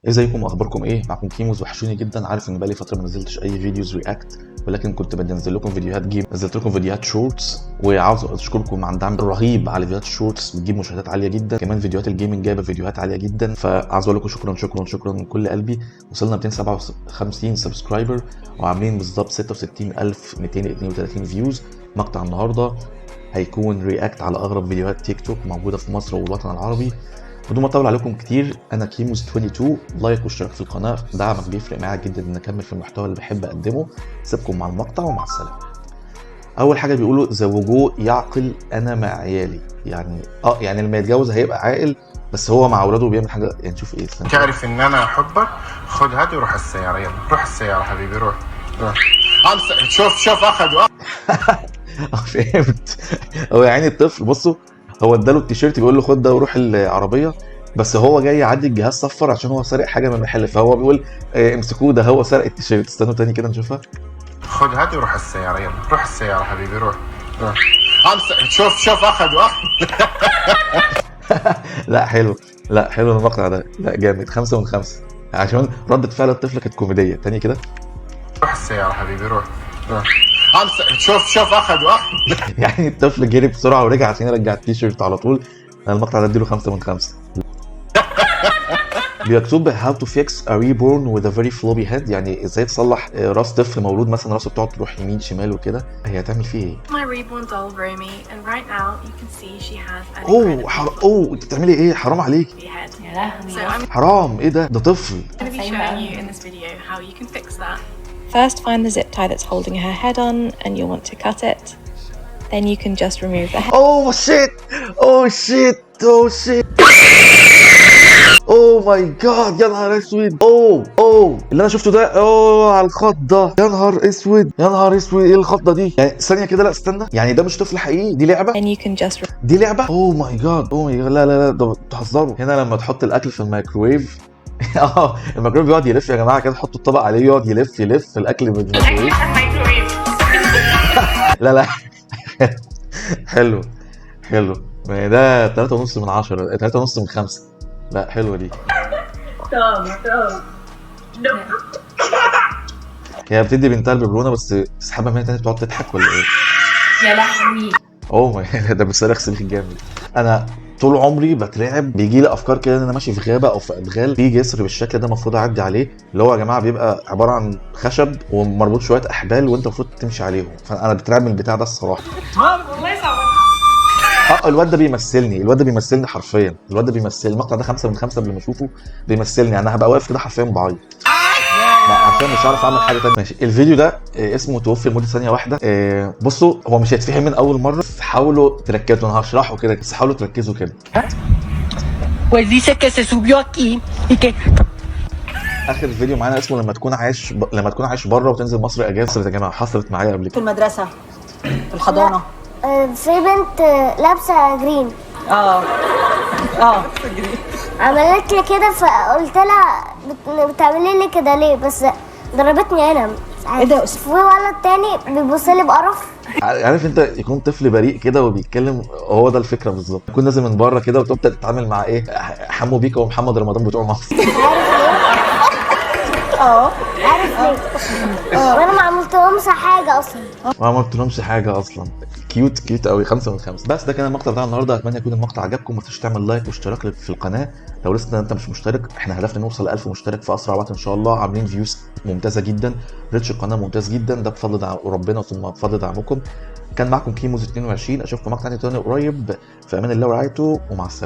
ازيكم واخباركم ايه؟ معكم كيموز. وحشوني جدا. عارف ان بقالي فتره ما نزلتش اي فيديوز رياكت، ولكن كنت بنزل لكم فيديوهات جيم، نزلت لكم فيديوهات شورتس، وعاوز اشكركم عن دعم رهيب على فيديوهات الشورتس، بتجيب مشاهدات عاليه جدا. كمان فيديوهات الجيمنج جايبه فيديوهات عاليه جدا، فعاوز اقول لكم شكرا شكرا شكرا من كل قلبي. وصلنا 257 سبسكرايبر، وعاملين بالظبط 66232 فيوز. مقطع النهارده هيكون رياكت على اغرب فيديوهات تيك توك موجوده في مصر والوطن العربي. بدون ما اطول عليكم كتير، انا كيموز 22. لايك واشتراك في القناه، دعمك بيفرق معايا جدا ان اكمل في المحتوى اللي بحب اقدمه. سيبكم مع المقطع ومع السلامه. اول حاجه بيقولوا زوجوه يعقل انا مع عيالي، يعني لما يتجوز هيبقى عاقل، بس هو مع اولاده بيعمل حاجه. يعني شوف ايه، تعرف ان انا احبك. خد هاتي وروح السياره، يلا روح السياره حبيبي، روح. شوف اخذوا. فهمت. هو يعني الطفل، بصوا، هو اداله التيشيرت بيقول له خد ده وروح العربيه، بس هو جاي يعدي الجهاز صفر عشان هو سارق حاجه من المحل، فهو بيقول امسكوه ده هو سرق التيشيرت. استنوا تاني كده نشوفها. خد هاتي وروح السياره، يلا روح السياره حبيبي، روح. شوف اخذوا. لا حلو، لا حلو المقطع ده، لا جامد. 5 من 5 عشان ردة فعل الطفل كانت كوميديه. تاني كده. روح السياره حبيبي، روح. شوف اخذوا. يعني الطفل جري بسرعه ورجع عشان يرجع التيشيرت على طول. انا المقطع ده اديله 5 من 5. بيكتب how to fix a reborn with a very floppy head، يعني ازاي تصلح راس طفل مولود مثلا راسه بتقعد تروح يمين شمال وكده. هي هتعمل فيه ايه؟ My reborn doll Romy, and right now you can see she has an اوه انت بتعملي ايه؟ حرام عليكي. head. So I'm حرام، ايه ده؟ ده طفل. going to be showing you in this video how you can fix that. First, find the zip tie that's holding her head on, and you'll want to cut it. Then you can just remove the head. اوه شيت، اوه شيت، اوه شيت، اوه ماي جاد، يا نهار اسود. اوه اللي انا شفته ده، اوه على الخط ده، يا نهار اسود يا نهار اسود، ايه الخطه دي؟ يعني ثانيه كده، لا استنى، يعني ده مش طفل حقيقي، دي لعبه؟ Then you can just دي لعبه؟ اوه ماي جاد، اوه ماي جاد، لا ده بتهزروا. هنا لما تحط الاكل في الميكروويف الميكروويف بيقعد يلف يا جماعه كده، تحطوا الطبق عليه يقعد يلف الاكل بالميكروويف. لا حلو حلو. ده 3.5 من 10، 3.5 من 5. لا حلوه دي. هي بتدي بنتها الببرونه بس تسحبها منها تاني بتقعد تضحك ولا ايه؟ يا لهوي. اوه ماي ده بيصرخ صريخ جامد. انا طول عمري بترعب، بيجي لي افكار كده ان انا ماشي في غابه او في ادغال في جسر بالشكل ده المفروض اعدي عليه، اللي هو يا جماعه بيبقى عباره عن خشب ومربوط شويه احبال وانت المفروض تمشي عليهم، فانا بترعب من البتاع ده الصراحه. الواد ده بيمثلني حرفيا. الواد ده بيمثل المقطع ده 5 من 5 قبل ما اشوفه. بيمثلني، انا هبقى واقف كده حرفيا بعيط، عشان مش هعرف اعمل حاجه تانية. ماشي، الفيديو ده اسمه توفي لمده ثانيه واحده. بصوا، هو مش هيتفهم من اول مره، بس حاولوا تركزوا، انا هشرحه كده بس حاولوا تركزوا كده. Pues dice que se subió aquí y que اخر فيديو معانا اسمه لما تكون عايش بره وتنزل مصر اجازه. يا جماعه حصلت معايا قبل في كده المدرسة في الحضانة. في بنت لابسه جرين اه عملت لي كده، فقلت لها بتعملي لي كده ليه؟ بس ضربتني انا. ايه ده؟ في ولد تاني بيبص لي بقرف. عارف انت يكون طفل بريء كده وبيتكلم، هو ده الفكره بالظبط. تكون نازل من بره كده وتبدا تتعامل مع ايه، حمو بيكا ومحمد رمضان بتوع مصر. عارف ليه؟ وانا ما عملتلهمش حاجه اصلا. ما عملتلهمش حاجه اصلا. كيوت قوي. 5 من 5. بس ده كان المقطع بتاع النهارده. اتمنى يكون المقطع عجبكم. ما تنسوش تعمل لايك واشتراك في القناه لو لسه انت مش مشترك. احنا هدفنا نوصل ل 1000 مشترك في اسرع وقت ان شاء الله. عاملين فيوز ممتازه جدا، ريتش القناه ممتاز جدا، ده بفضل ربنا ثم بفضل دعمكم. كان معكم كيموز 22. اشوفكم مقطع تاني قريب. في امان الله ورعايته، ومع السلامه.